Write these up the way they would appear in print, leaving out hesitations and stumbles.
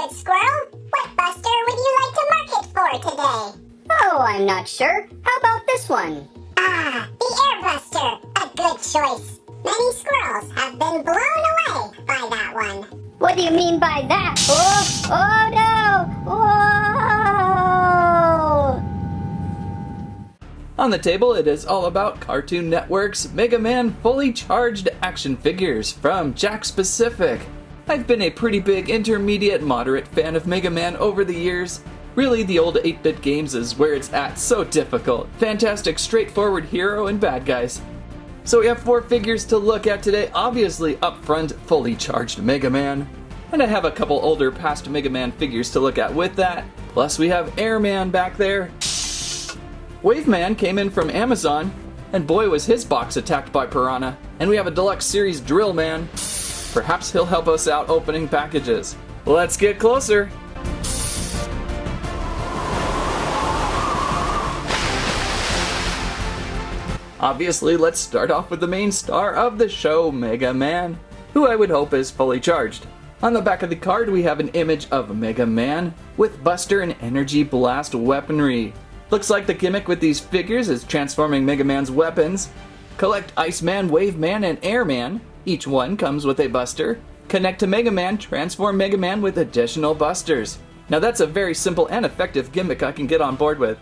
good, Squirrel. What buster would you like to market for today? Oh, I'm not sure. How about this one? Ah, the Air Buster. A good choice. Many squirrels have been blown away by that one. What do you mean by that? Oh no! Whoa! On the table, it is all about Cartoon Network's Mega Man fully charged action figures from Jakks Pacific. I've been a pretty big intermediate moderate fan of Mega Man over the years. Really, the old 8-bit games is where it's at, so difficult. Fantastic, straightforward hero and bad guys. So we have 4 figures to look at today. Obviously, up front, fully charged Mega Man. And I have a couple older past Mega Man figures to look at with that. Plus we have Airman back there. Wave Man came in from Amazon, and boy was his box attacked by Piranha. And we have a deluxe series Drill Man. Perhaps he'll help us out opening packages. Let's get closer. Obviously, let's start off with the main star of the show, Mega Man, who I would hope is fully charged. On the back of the card, we have an image of Mega Man with Buster and Energy Blast weaponry. Looks like the gimmick with these figures is transforming Mega Man's weapons. Collect Iceman, Wave Man, and Airman. Each one comes with a Buster. Connect to Mega Man, transform Mega Man with additional Busters. Now that's a very simple and effective gimmick I can get on board with.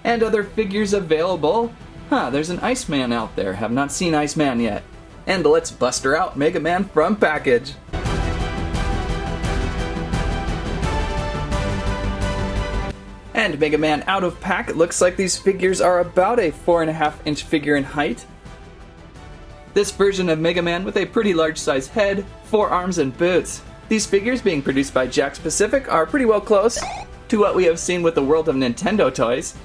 And other figures available. There's an Iceman out there. Have not seen Iceman yet. And let's Buster out Mega Man from package. And Mega Man out of pack. It looks like these figures are about a 4.5-inch figure in height. This version of Mega Man with a pretty large size head, 4 arms, and boots. These figures, being produced by Jakks Pacific, are pretty well close to what we have seen with the world of Nintendo toys.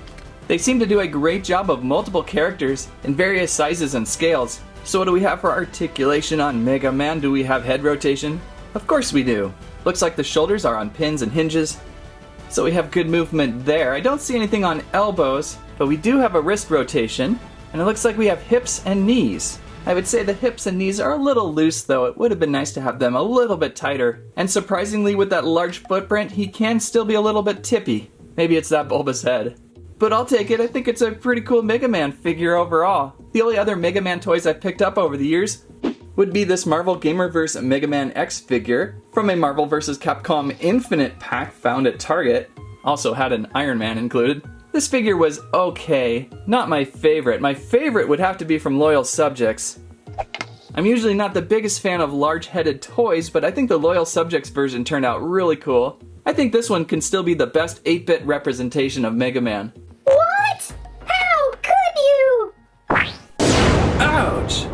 They seem to do a great job of multiple characters in various sizes and scales. So what do we have for articulation on Mega Man? Do we have head rotation? Of course we do. Looks like the shoulders are on pins and hinges. So we have good movement there. I don't see anything on elbows, but we do have a wrist rotation. And it looks like we have hips and knees. I would say the hips and knees are a little loose though. It would have been nice to have them a little bit tighter. And surprisingly, with that large footprint, he can still be a little bit tippy. Maybe it's that bulbous head. But I'll take it. I think it's a pretty cool Mega Man figure overall. The only other Mega Man toys I've picked up over the years would be this Marvel Gamerverse Mega Man X figure from a Marvel vs. Capcom Infinite pack found at Target. Also had an Iron Man included. This figure was okay, not my favorite. My favorite would have to be from Loyal Subjects. I'm usually not the biggest fan of large-headed toys, but I think the Loyal Subjects version turned out really cool. I think this one can still be the best 8-bit representation of Mega Man. What? How could you? Ouch!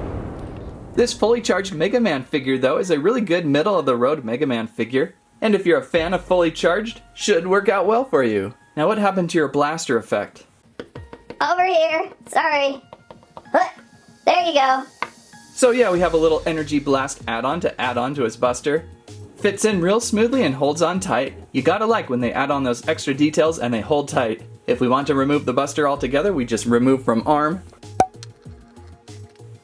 This fully charged Mega Man figure, though, is a really good middle-of-the-road Mega Man figure. And if you're a fan of fully charged, should work out well for you. Now what happened to your blaster effect? Over here. Sorry. There you go. So yeah, we have a little Energy Blast add-on to add on to his Buster. Fits in real smoothly and holds on tight. You gotta like when they add on those extra details and they hold tight. If we want to remove the Buster altogether, we just remove from arm.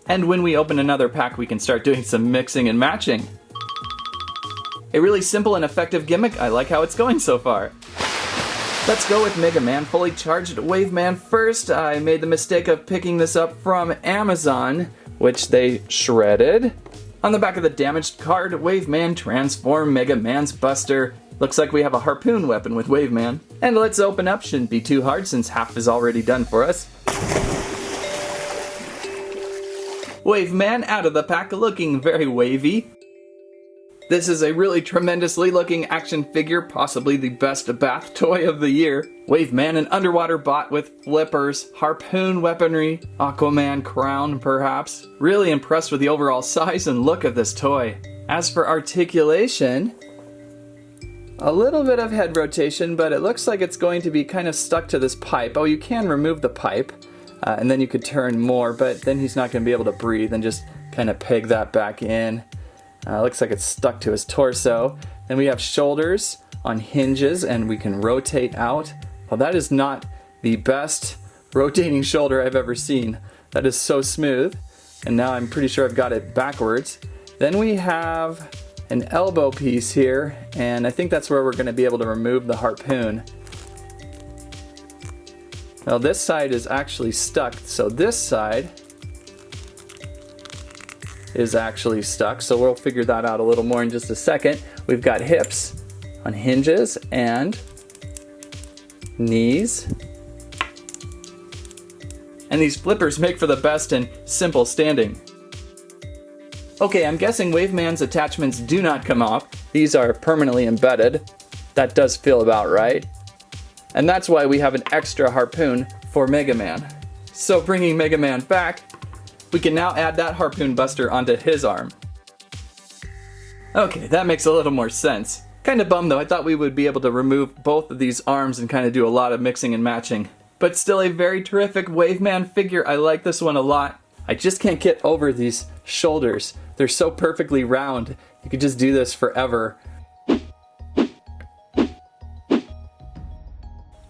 And when we open another pack, we can start doing some mixing and matching. A really simple and effective gimmick. I like how it's going so far. Let's go with Mega Man fully charged Wave Man first. I made the mistake of picking this up from Amazon, which they shredded. On the back of the damaged card, Wave Man transform Mega Man's Buster. Looks like we have a harpoon weapon with Wave Man. And let's open up. Shouldn't be too hard since half is already done for us. Wave Man out of the pack, looking very wavy. This is a really tremendously looking action figure, possibly the best bath toy of the year. Wave Man, an underwater bot with flippers, harpoon weaponry, Aquaman crown perhaps. Really impressed with the overall size and look of this toy. As for articulation, a little bit of head rotation, but it looks like it's going to be kind of stuck to this pipe. Oh, you can remove the pipe, and then you could turn more, but then he's not going to be able to breathe, and just kind of peg that back in. Looks like it's stuck to his torso. Then we have shoulders on hinges and we can rotate out. Well, that is not the best rotating shoulder I've ever seen. That is so smooth. And now I'm pretty sure I've got it backwards. Then we have an elbow piece here, and I think that's where we're going to be able to remove the harpoon. Now this side is actually stuck, so this side is actually stuck, so we'll figure that out a little more in just a second. We've got hips on hinges and knees. And these flippers make for the best in simple standing. Okay, I'm guessing Waveman's attachments do not come off. These are permanently embedded. That does feel about right. And that's why we have an extra harpoon for Mega Man. So bringing Mega Man back, we can now add that harpoon buster onto his arm. Okay, that makes a little more sense. Kind of bummed though, I thought we would be able to remove both of these arms and kind of do a lot of mixing and matching. But still a very terrific Waveman figure. I like this one a lot. I just can't get over these shoulders. They're so perfectly round. You could just do this forever.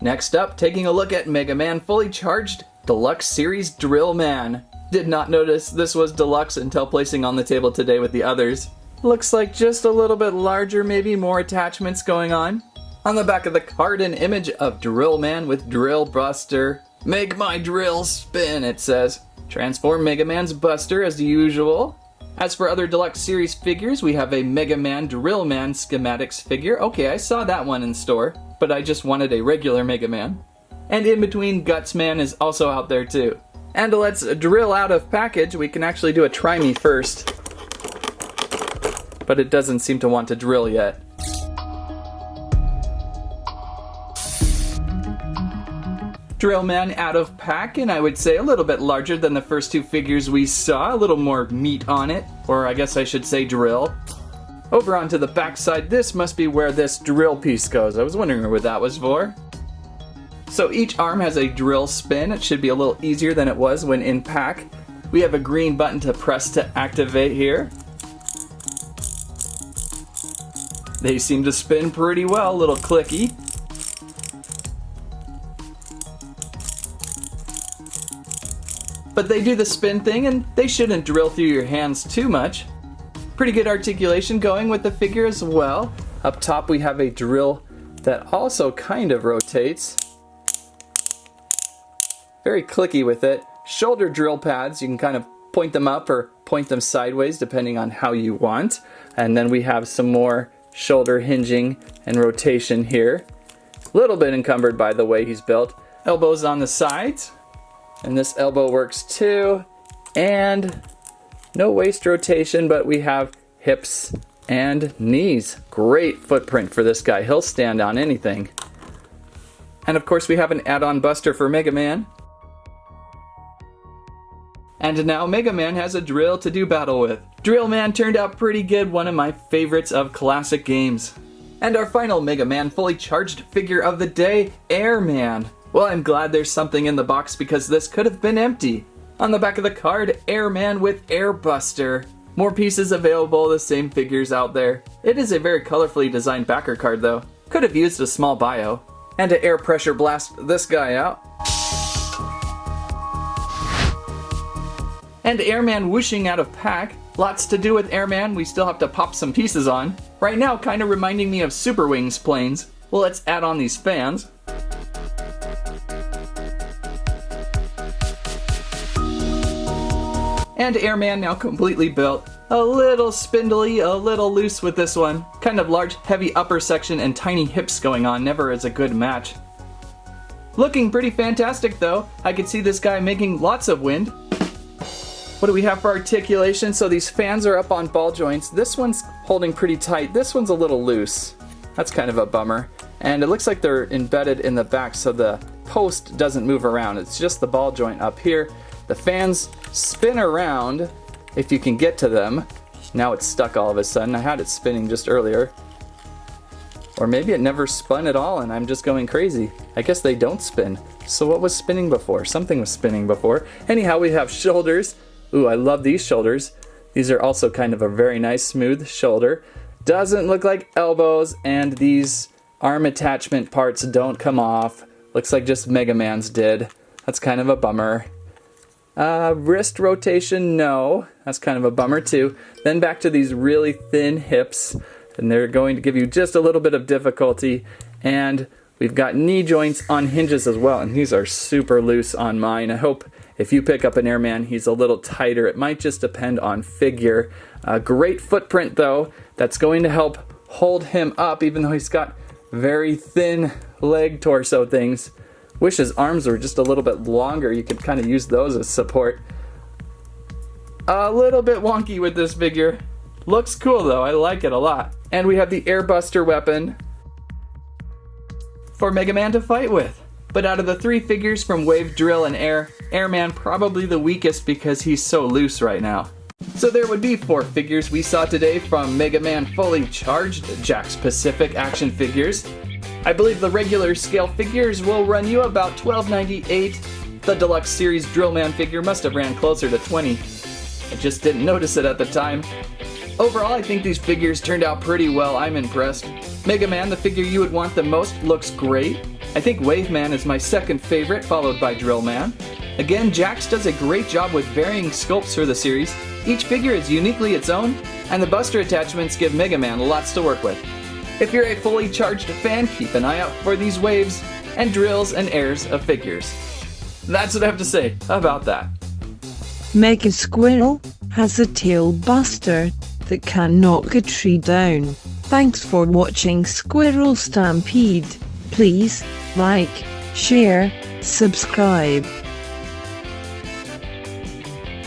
Next up, taking a look at Mega Man Fully Charged Deluxe Series Drill Man. Did not notice this was deluxe until placing on the table today with the others. Looks like just a little bit larger, maybe more attachments going on. On the back of the card, an image of Drill Man with Drill Buster. Make my drill spin, it says. Transform Mega Man's Buster as usual. As for other Deluxe Series figures, we have a Mega Man Drill Man schematics figure. Okay, I saw that one in store, but I just wanted a regular Mega Man. And in between, Guts Man is also out there too. And let's drill out of package. We can actually do a try me first. But it doesn't seem to want to drill yet. Drill Man out of pack, and I would say a little bit larger than the first two figures we saw. A little more meat on it, or I guess I should say drill. Over onto the back side, this must be where this drill piece goes. I was wondering what that was for. So each arm has a drill spin. It should be a little easier than it was when in pack. We have a green button to press to activate here. They seem to spin pretty well, a little clicky. But they do the spin thing and they shouldn't drill through your hands too much. Pretty good articulation going with the figure as well. Up top we have a drill that also kind of rotates. Very clicky with it. Shoulder drill pads, you can kind of point them up or point them sideways depending on how you want. And then we have some more shoulder hinging and rotation here. A little bit encumbered by the way he's built. Elbows on the sides. And this elbow works too. And no waist rotation, but we have hips and knees. Great footprint for this guy. He'll stand on anything. And of course we have an add-on buster for Mega Man. And now Mega Man has a drill to do battle with. Drill Man turned out pretty good, one of my favorites of classic games. And our final Mega Man Fully Charged figure of the day, Airman. Well, I'm glad there's something in the box because this could have been empty. On the back of the card, Airman with Air Buster. More pieces available, the same figures out there. It is a very colorfully designed backer card though. Could have used a small bio. And to air pressure blast this guy out. And Airman whooshing out of pack. Lots to do with Airman, we still have to pop some pieces on. Right now, kind of reminding me of Super Wings planes. Well, let's add on these fans. And Airman now completely built. A little spindly, a little loose with this one. Kind of large, heavy upper section and tiny hips going on, never is a good match. Looking pretty fantastic though. I could see this guy making lots of wind. What do we have for articulation? So these fans are up on ball joints. This one's holding pretty tight. This one's a little loose. That's kind of a bummer. And it looks like they're embedded in the back so the post doesn't move around. It's just the ball joint up here. The fans spin around if you can get to them. Now it's stuck all of a sudden. I had it spinning just earlier. Or maybe it never spun at all and I'm just going crazy. I guess they don't spin. So what was spinning before? Something was spinning before. Anyhow, we have shoulders. Ooh, I love these shoulders. These are also kind of a very nice smooth shoulder. Doesn't look like elbows, and these arm attachment parts don't come off. Looks like just Mega Man's did. That's kind of a bummer. Wrist rotation, no. That's kind of a bummer too. Then back to these really thin hips, and they're going to give you just a little bit of difficulty. And we've got knee joints on hinges as well, and these are super loose on mine. I hope if you pick up an Airman, he's a little tighter. It might just depend on figure. Great footprint though, that's going to help hold him up, even though he's got very thin leg torso things. Wish his arms were just a little bit longer. You could kind of use those as support. A little bit wonky with this figure. Looks cool though, I like it a lot. And we have the Airbuster weapon for Mega Man to fight with. But out of the 3 figures from Wave, Drill, and Air, Airman probably the weakest because he's so loose right now. So there would be 4 figures we saw today from Mega Man Fully Charged Jakks Pacific action figures. I believe the regular scale figures will run you about $12.98. The Deluxe Series Drillman figure must have ran closer to $20. I just didn't notice it at the time. Overall, I think these figures turned out pretty well. I'm impressed. Mega Man, the figure you would want the most, looks great. I think Wave Man is my second favorite, followed by Drill Man. Again, Jakks does a great job with varying sculpts for the series. Each figure is uniquely its own, and the Buster attachments give Mega Man lots to work with. If you're a fully charged fan, keep an eye out for these Waves and Drills and Airs of figures. That's what I have to say about that. Mega Squirrel has a tail buster that can knock a tree down. Thanks for watching Squirrel Stampede. Please like, share, subscribe.